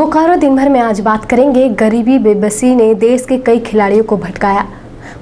बोकारो दिन भर में आज बात करेंगे। गरीबी बेबसी ने देश के कई खिलाड़ियों को भटकाया।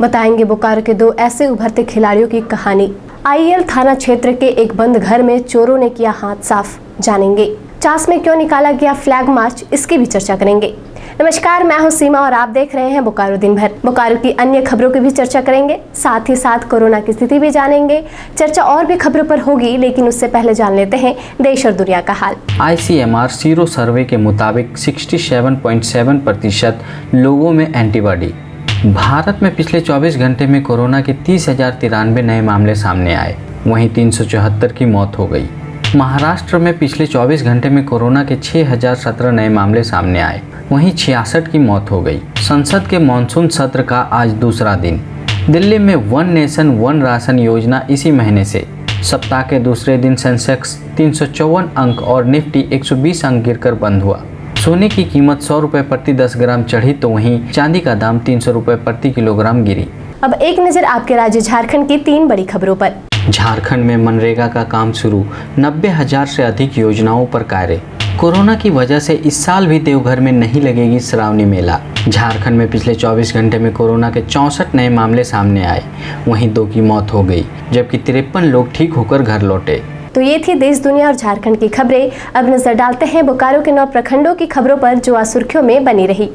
बताएंगे बोकारो के दो ऐसे उभरते खिलाड़ियों की कहानी। आईएल थाना क्षेत्र के एक बंद घर में चोरों ने किया हाथ साफ, जानेंगे। चास में क्यों निकाला गया फ्लैग मार्च, इसकी भी चर्चा करेंगे। नमस्कार, मैं हूं सीमा और आप देख रहे हैं बोकारो दिन भर। बोकारो की अन्य खबरों की भी चर्चा करेंगे, साथ ही साथ कोरोना की स्थिति भी जानेंगे। चर्चा और भी खबरों पर होगी, लेकिन उससे पहले जान लेते हैं देश और दुनिया का हाल। ICMR सीरो सर्वे के मुताबिक 67.7% लोगों में एंटीबॉडी। भारत में पिछले 24 घंटे में कोरोना के 30,093 नए मामले सामने आए, वहीं 374 की मौत हो गई। महाराष्ट्र में पिछले 24 घंटे में कोरोना के 6,017 नए मामले सामने आए, वहीं 66 की मौत हो गई। संसद के मानसून सत्र का आज दूसरा दिन। दिल्ली में वन नेशन वन राशन योजना इसी महीने से। सप्ताह के दूसरे दिन सेंसेक्स 354 अंक और निफ्टी 120 अंक गिरकर बंद हुआ। सोने की कीमत 100 रुपये प्रति 10 ग्राम चढ़ी, तो वहीं चांदी का दाम 300 रुपये प्रति किलोग्राम गिरी। अब एक नजर आपके राज्य झारखंड की 3 बड़ी खबरों पर। झारखंड में मनरेगा का काम शुरू, 90,000 से अधिक योजनाओं पर कार्य। कोरोना की वजह से इस साल भी देवघर में नहीं लगेगी श्रावणी मेला। झारखंड में पिछले 24 घंटे में कोरोना के 64 नए मामले सामने आए, वहीं 2 की मौत हो गई, जबकि 53 लोग ठीक होकर घर लौटे। तो ये थी देश, दुनिया और झारखंड की खबरें। अब नजर डालते हैं बोकारो के 9 प्रखंडों की खबरों पर, जो आज सुर्खियों में बनी रही।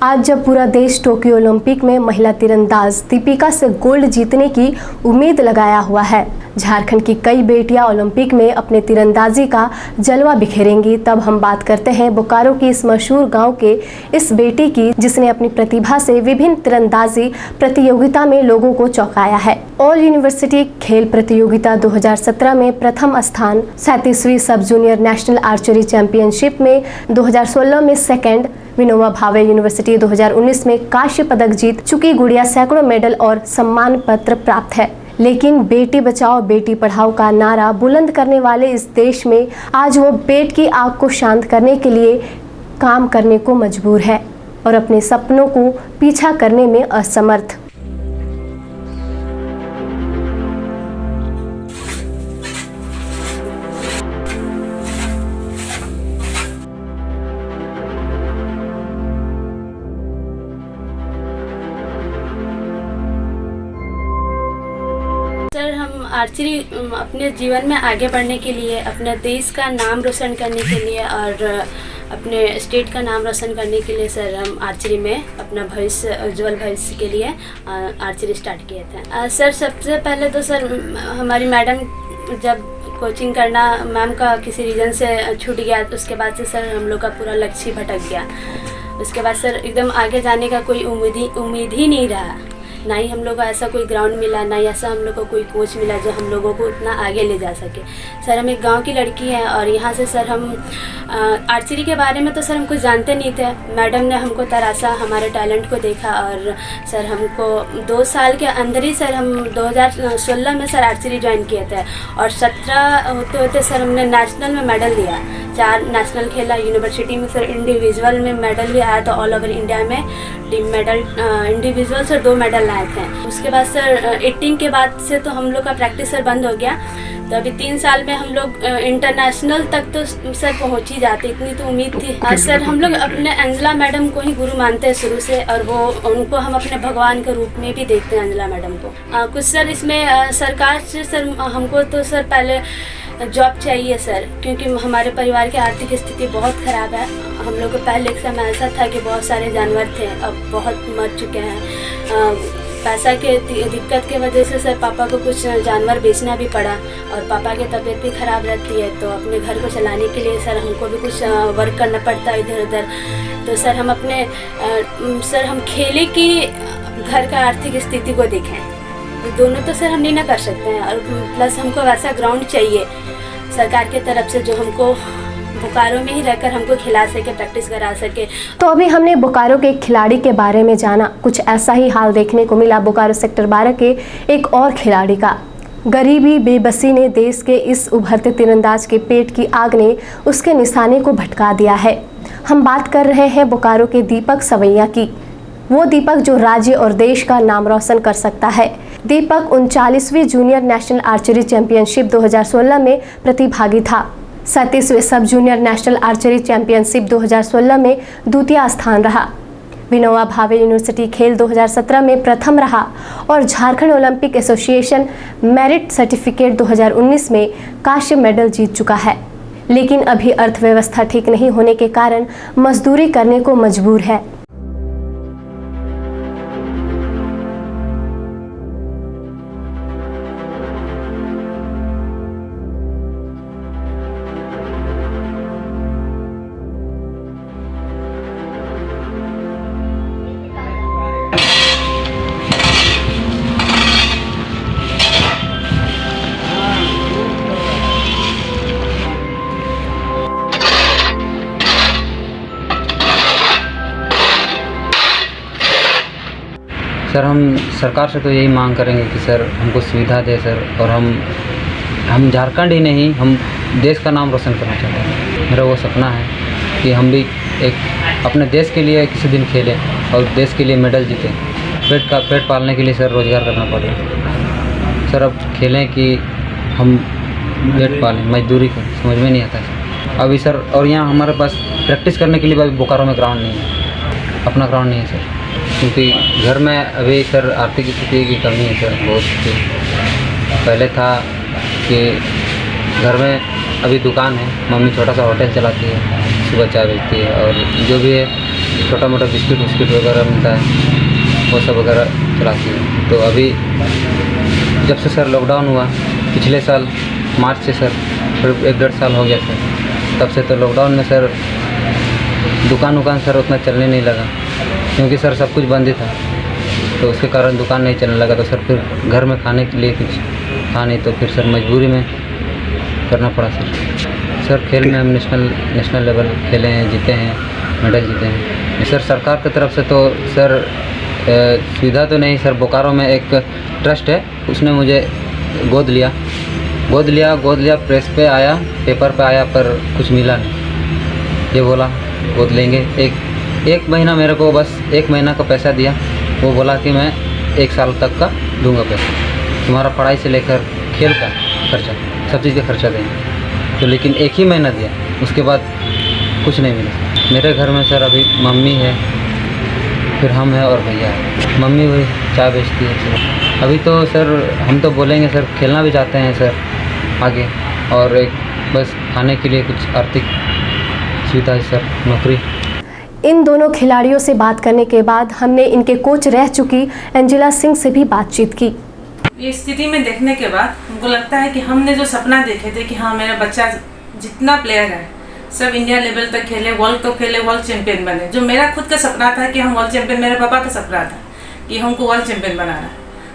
आज जब पूरा देश टोक्यो ओलंपिक में महिला तीरंदाज दीपिका से गोल्ड जीतने की उम्मीद लगाया हुआ है, झारखंड की कई बेटियां ओलंपिक में अपने तीरंदाजी का जलवा बिखेरेंगी, तब हम बात करते हैं बोकारो की इस मशहूर गांव के इस बेटी की, जिसने अपनी प्रतिभा से विभिन्न तीरंदाजी प्रतियोगिता में लोगों को चौंकाया है। ऑल यूनिवर्सिटी खेल प्रतियोगिता 2017 में प्रथम स्थान, 37वीं सब जूनियर नेशनल आर्चरी चैंपियनशिप में 2016 में सेकंड, विनोबा भावे यूनिवर्सिटी 2019 में कांस्य पदक जीत चुकी गुड़िया सैकड़ों मेडल और सम्मान पत्र प्राप्त है। लेकिन बेटी बचाओ बेटी पढ़ाओ का नारा बुलंद करने वाले इस देश में आज वो पेट की आग को शांत करने के लिए काम करने को मजबूर है और अपने सपनों को पीछा करने में असमर्थ। सर, हम आर्चरी अपने जीवन में आगे बढ़ने के लिए, अपने देश का नाम रोशन करने के लिए और अपने स्टेट का नाम रोशन करने के लिए सर हम आर्चरी में अपना भविष्य, उज्जवल भविष्य के लिए आर्चरी स्टार्ट किए थे। सर, सबसे पहले तो सर हमारी मैडम जब कोचिंग करना मैम का किसी रीज़न से छूट गया, तो उसके बाद से सर हम लोग का पूरा लक्ष्य भटक गया। उसके बाद सर एकदम आगे जाने का कोई उम्मीद ही नहीं रहा, ना ही हम लोग को ऐसा कोई ग्राउंड मिला, ना ही ऐसा हम लोग को कोई कोच मिला जो हम लोगों को इतना आगे ले जा सके। सर, हम एक गांव की लड़की हैं और यहाँ से सर हम आर्चरी के बारे में तो सर हम कुछ जानते नहीं थे। मैडम ने हमको तरासा, हमारे टैलेंट को देखा और सर हमको 2 साल के अंदर ही सर हम 2016 में सर आर्चरी ज्वाइन किए थे और 17 होते होते सर हमने नेशनल में मेडल लिया। 4 नेशनल खेला, यूनिवर्सिटी में सर इंडिविजुअल में मेडल भी आया था, ऑल ओवर इंडिया में team medal, individual sir 2 medal लाए थे। उसके बाद सर 18 के बाद से तो हम लोग का प्रैक्टिस सर बंद हो गया, तो अभी 3 साल में हम लोग इंटरनेशनल तक तो सर पहुंच ही जाते, इतनी तो उम्मीद थी। आज सर हम लोग अपने अंजला मैडम को ही गुरु मानते हैं शुरू से, और वो उनको हम अपने भगवान के रूप में भी देखते हैं अंजला मैडम को। कुछ सर इसमें सरकार से सर हमको तो सर पहले जॉब चाहिए सर, क्योंकि हमारे परिवार की आर्थिक स्थिति बहुत ख़राब है। हम लोग को पहले एक समय ऐसा था कि बहुत सारे जानवर थे, अब बहुत मर चुके हैं। पैसा के दिक्कत की वजह से सर पापा को कुछ जानवर बेचना भी पड़ा और पापा की तबीयत भी ख़राब रहती है, तो अपने घर को चलाने के लिए सर हमको भी कुछ वर्क करना पड़ता है इधर उधर। तो सर हम अपने सर हम खेले कि घर का आर्थिक स्थिति को देखें, दोनों तो सर हम नहीं ना कर सकते हैं, और प्लस हमको वैसा ग्राउंड चाहिए सरकार की तरफ से जो हमको बोकारो में ही रहकर हमको खिला सके, प्रैक्टिस करा सके। तो अभी हमने बोकारो के एक खिलाड़ी के बारे में जाना। कुछ ऐसा ही हाल देखने को मिला बोकारो सेक्टर 12 के एक और खिलाड़ी का। गरीबी बेबसी ने देश के इस उभरते तीरंदाज के पेट की आग ने उसके निशाने को भटका दिया है। हम बात कर रहे हैं बोकारो के दीपक सवैया की। वो दीपक जो राज्य और देश का नाम रोशन कर सकता है। दीपक 39वीं जूनियर नेशनल आर्चरी चैंपियनशिप 2016 में प्रतिभागी था। 37वें सब जूनियर नेशनल आर्चरी चैंपियनशिप 2016 में द्वितीय स्थान रहा। विनोबा भावे यूनिवर्सिटी खेल 2017 में प्रथम रहा और Jharkhand Olympic association merit certificate 2019 में कांस्य मेडल जीत चुका है, लेकिन अभी अर्थव्यवस्था ठीक नहीं होने के कारण मजदूरी करने को मजबूर है। सर हम सरकार से तो यही मांग करेंगे कि सर हमको सुविधा दे सर, और हम झारखंड ही नहीं, हम देश का नाम रोशन करना चाहते हैं। मेरा वो सपना है कि हम भी एक अपने देश के लिए किसी दिन खेलें और देश के लिए मेडल जीतें। पेट पालने के लिए सर रोज़गार करना पड़ेगा सर। अब खेलें कि हम पेट पालें, मजदूरी करें, समझ में नहीं आता सर अभी सर। और यहाँ हमारे पास प्रैक्टिस करने के लिए अभी बोकारो में ग्राउंड नहीं है, अपना ग्राउंड नहीं है सर, क्योंकि घर में अभी सर आर्थिक स्थिति की कमी है सर बहुत। पहले था कि घर में अभी दुकान है, मम्मी छोटा सा होटल चलाती है, सुबह चाय बेचती है, और जो भी है छोटा मोटा बिस्किट वगैरह मिलता है वो सब वगैरह चलाती है। तो अभी जब से सर लॉकडाउन हुआ पिछले साल मार्च से सर, फिर 1-1.5 साल हो गया सर, तब से तो लॉकडाउन में सर दुकान सर उतना चलने नहीं लगा, क्योंकि सर सब कुछ बंद ही था, तो उसके कारण दुकान नहीं चलने लगा। तो सर फिर घर में खाने के लिए कुछ था नहीं, तो फिर सर मजबूरी में करना पड़ा सर। खेल में हम नेशनल लेवल खेले हैं, जीते हैं, मेडल जीते हैं सर। सरकार की तरफ से तो सर सुविधा तो नहीं सर। बोकारो में एक ट्रस्ट है, उसने मुझे गोद लिया, प्रेस पे आया, पेपर पे आया, पर कुछ मिला नहीं। ये बोला गोद लेंगे, एक महीना मेरे को बस 1 महीना का पैसा दिया। वो बोला कि मैं 1 साल तक का दूंगा पैसा, तुम्हारा पढ़ाई से लेकर खेल का खर्चा, सब चीज़ का खर्चा देंगे। तो लेकिन 1 ही महीना दिया, उसके बाद कुछ नहीं मिला। मेरे घर में सर अभी मम्मी है, फिर हम हैं और भैया है। मम्मी वही चाय बेचती है सर। अभी तो सर हम तो बोलेंगे सर, खेलना भी चाहते हैं सर आगे, और एक बस खाने के लिए कुछ आर्थिक सुविधा है सर, नौकरी। इन दोनों खिलाड़ियों से बात करने के बाद हमने इनके कोच रह चुकी एंजेला सिंह से भी बातचीत की। ये स्थिति में देखने के बाद हमको लगता है कि हमने जो सपना देखे थे कि हाँ मेरा बच्चा जितना प्लेयर है सब इंडिया लेवल तक खेले, वर्ल्ड तो खेले, वर्ल्ड चैंपियन बने। जो मेरा खुद का सपना था कि हम वर्ल्ड चैंपियन, मेरे पापा का सपना था कि हमको वर्ल्ड चैंपियन बनाना है।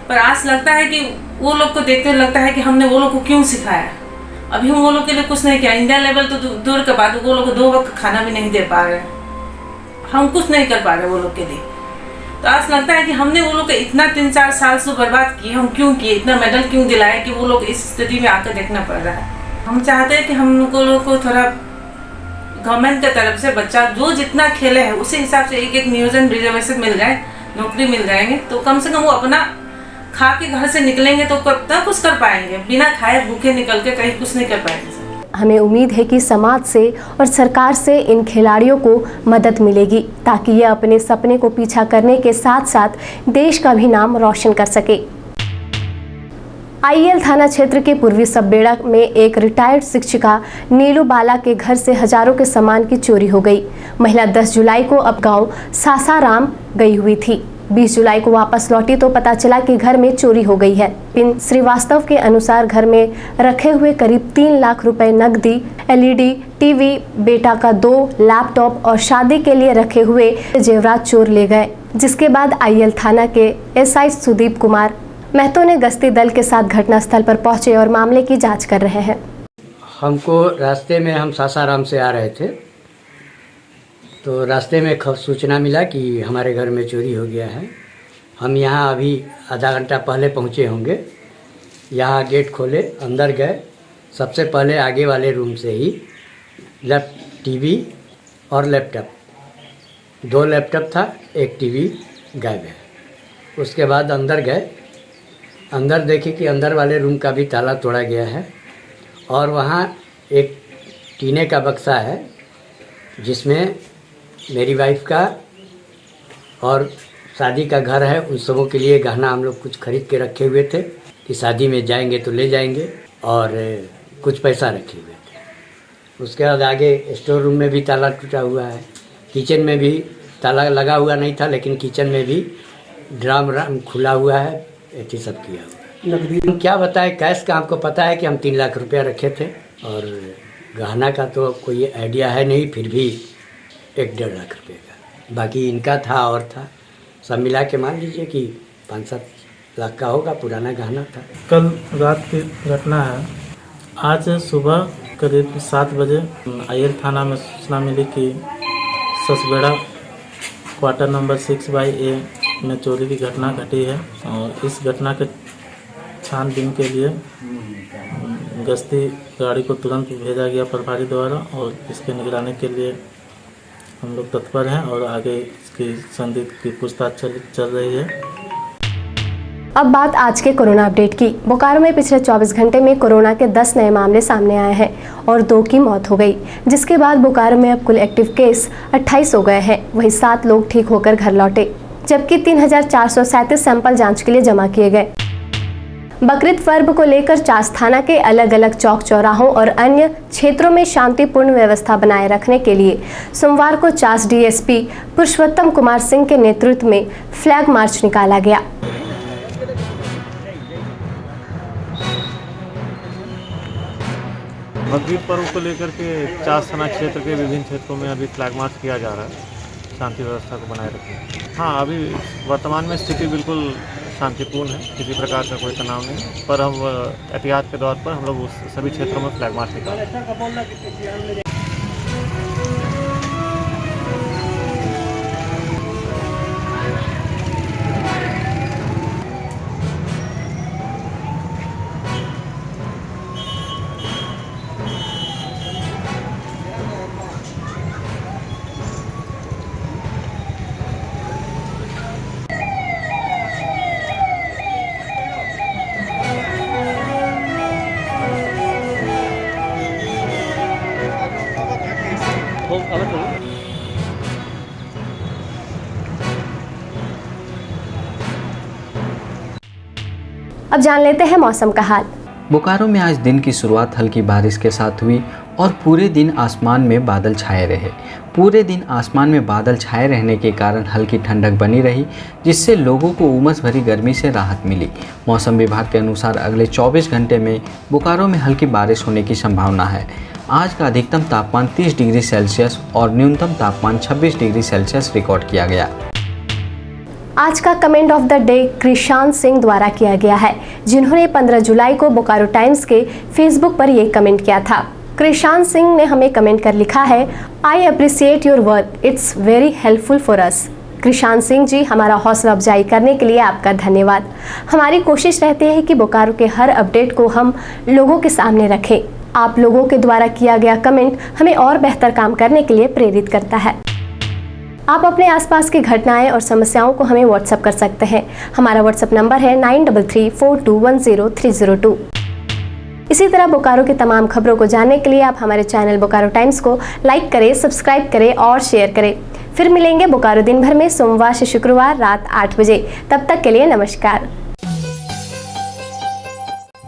पर आज लगता है कि वो लोग को देखते हुए लगता है कि हमने वो लोग को क्यों सिखाया। अभी हम वो लोग के लिए कुछ नहीं किया। इंडिया लेवल तो दूर के बाद वो लोग को 2 वक्त खाना भी नहीं दे पा रहे, हम कुछ नहीं कर पा रहे वो लोग के लिए। तो आज लगता है कि हमने वो लोग को इतना 3-4 साल से बर्बाद किए, हम क्यों किए, इतना मेडल क्यों दिलाए कि वो लोग इस स्थिति में आकर देखना पड़ रहा है। हम चाहते हैं कि हम लोग को थोड़ा गवर्नमेंट की तरफ से बच्चा जो जितना खेले है उसी हिसाब से एक नियोजन रिजर्वेशन मिल जाए, नौकरी मिल जाएंगे, तो कम से कम वो अपना खा के घर से निकलेंगे तो कब तक कुछ कर पाएंगे। बिना खाए भूखे निकल के कहीं कुछ नहीं कर पाएंगे। हमें उम्मीद है कि समाज से और सरकार से इन खिलाड़ियों को मदद मिलेगी, ताकि ये अपने सपने को पीछा करने के साथ साथ देश का भी नाम रोशन कर सके। आईएल थाना क्षेत्र के पूर्वी सबबेड़ा में एक रिटायर्ड शिक्षिका नीलू बाला के घर से हजारों के सामान की चोरी हो गई। महिला 10 जुलाई को अब गांव सासाराम गई हुई थी। 20 जुलाई को वापस लौटी तो पता चला कि घर में चोरी हो गई है। पिन श्रीवास्तव के अनुसार घर में रखे हुए करीब 3 लाख रुपए नकदी, एलईडी टीवी, बेटा का 2 लैपटॉप और शादी के लिए रखे हुए जेवरात चोर ले गए। जिसके बाद आईएल थाना के एसआई सुदीप कुमार महतो ने गश्ती दल के साथ घटनास्थल पर पहुंचे और मामले की जांच कर रहे हैं। हमको रास्ते में, हम सासाराम से आ रहे थे, तो रास्ते में सूचना मिला कि हमारे घर में चोरी हो गया है। हम यहाँ अभी आधा घंटा पहले पहुँचे होंगे। यहाँ गेट खोले, अंदर गए। सबसे पहले आगे वाले रूम से ही टीवी और लैपटॉप, 2 लैपटॉप था, 1 टीवी गायब है। उसके बाद अंदर गए, अंदर देखे कि अंदर वाले रूम का भी ताला तोड़ा गया है और वहाँ एक टीने का बक्सा है जिसमें मेरी वाइफ का और शादी का घर है, उन सबों के लिए गहना हम लोग कुछ खरीद के रखे हुए थे कि शादी में जाएंगे तो ले जाएंगे, और कुछ पैसा रखे हुए थे। उसके बाद आगे स्टोर रूम में भी ताला टूटा हुआ है, किचन में भी ताला लगा हुआ नहीं था, लेकिन किचन में भी ड्राम खुला हुआ है, ऐसे सब किया हुआ है। हम क्या बताएं, कैश का हमको पता है कि हम 3 लाख रुपया रखे थे, और गहना का तो कोई आइडिया है नहीं, फिर भी 1-1.5 लाख रुपये का बाकी इनका था और था, सब मिला के मान लीजिए कि 5-7 लाख का होगा। पुराना गहना था। कल रात की घटना है। आज सुबह करीब 7 बजे आयर थाना में सूचना मिली कि ससबेड़ा क्वार्टर नंबर 6/A में चोरी की घटना घटी है, और इस घटना के छानबीन के लिए गश्ती गाड़ी को तुरंत भेजा गया प्रभारी द्वारा, और इसके निगरानी के लिए हम लोग तत्पर हैं, और आगे इसकी संदिग्ध की पूछताछ चल रही है। अब बात आज के कोरोना अपडेट की। बोकारो में पिछले 24 घंटे में कोरोना के 10 नए मामले सामने आए हैं और 2 की मौत हो गई, जिसके बाद बोकारो में अब कुल एक्टिव केस 28 हो गए हैं। वहीं 7 लोग ठीक होकर घर लौटे, जबकि 3437 सैंपल जांच के लिए जमा किए गए। बकरीद पर्व को लेकर चास थाना के अलग अलग चौक चौराहों और अन्य क्षेत्रों में शांतिपूर्ण व्यवस्था बनाए रखने के लिए सोमवार को चास डीएसपी पुरुषोत्तम कुमार सिंह के नेतृत्व में फ्लैग मार्च निकाला गया। बकरीद पर्व को लेकर के चास थाना क्षेत्र के विभिन्न क्षेत्रों में अभी फ्लैग मार्च किया जा रहा है, शांति व्यवस्था को बनाए रखने। हाँ, अभी वर्तमान में स्थिति बिल्कुल शांतिपूर्ण है, किसी प्रकार का कोई तनाव नहीं, पर हम एहतियात के तौर पर हम लोग उस सभी क्षेत्रों में फ्लैग मार्च निकाल रहे हैं। अब जान लेते हैं मौसम का हाल। बोकारो में आज दिन की शुरुआत हल्की बारिश के साथ हुई और पूरे दिन आसमान में बादल छाए रहे। पूरे दिन आसमान में बादल छाए रहने के कारण हल्की ठंडक बनी रही, जिससे लोगों को उमस भरी गर्मी से राहत मिली। मौसम विभाग के अनुसार अगले 24 घंटे में बोकारो में हल्की बारिश होने की संभावना है। आज का अधिकतम तापमान 30 डिग्री सेल्सियस और न्यूनतम तापमान 26 डिग्री सेल्सियस रिकॉर्ड किया गया। आज का comment of the day Krishant Singh द्वारा किया गया है, जिन्होंने 15 जुलाई को बोकारो टाइम्स के फेसबुक पर ये कमेंट किया था। कृषांत सिंह ने हमें कमेंट कर लिखा है, I appreciate your work, it's very helpful for us. Krishant Singh ji, हमारा हौसला अफजाई करने के लिए आपका धन्यवाद। हमारी कोशिश रहती है कि बोकारो के हर अपडेट को हम लोगों के सामने रखें। आप लोगों के द्वारा किया गया कमेंट हमें और बेहतर काम करने के लिए प्रेरित करता है। आप अपने आसपास की घटनाएं और समस्याओं को हमें व्हाट्सएप कर सकते हैं। हमारा व्हाट्सएप नंबर है 9334210302। इसी तरह बोकारो की तमाम खबरों को जानने के लिए आप हमारे चैनल बोकारो टाइम्स को लाइक करें, सब्सक्राइब करें और शेयर करें। फिर मिलेंगे बोकारो दिन भर में सोमवार से शुक्रवार रात 8 बजे। तब तक के लिए नमस्कार।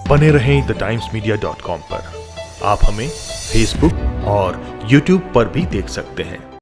बने रहें thetimes media.com पर। आप हमें फेसबुक और यूट्यूब पर भी देख सकते हैं।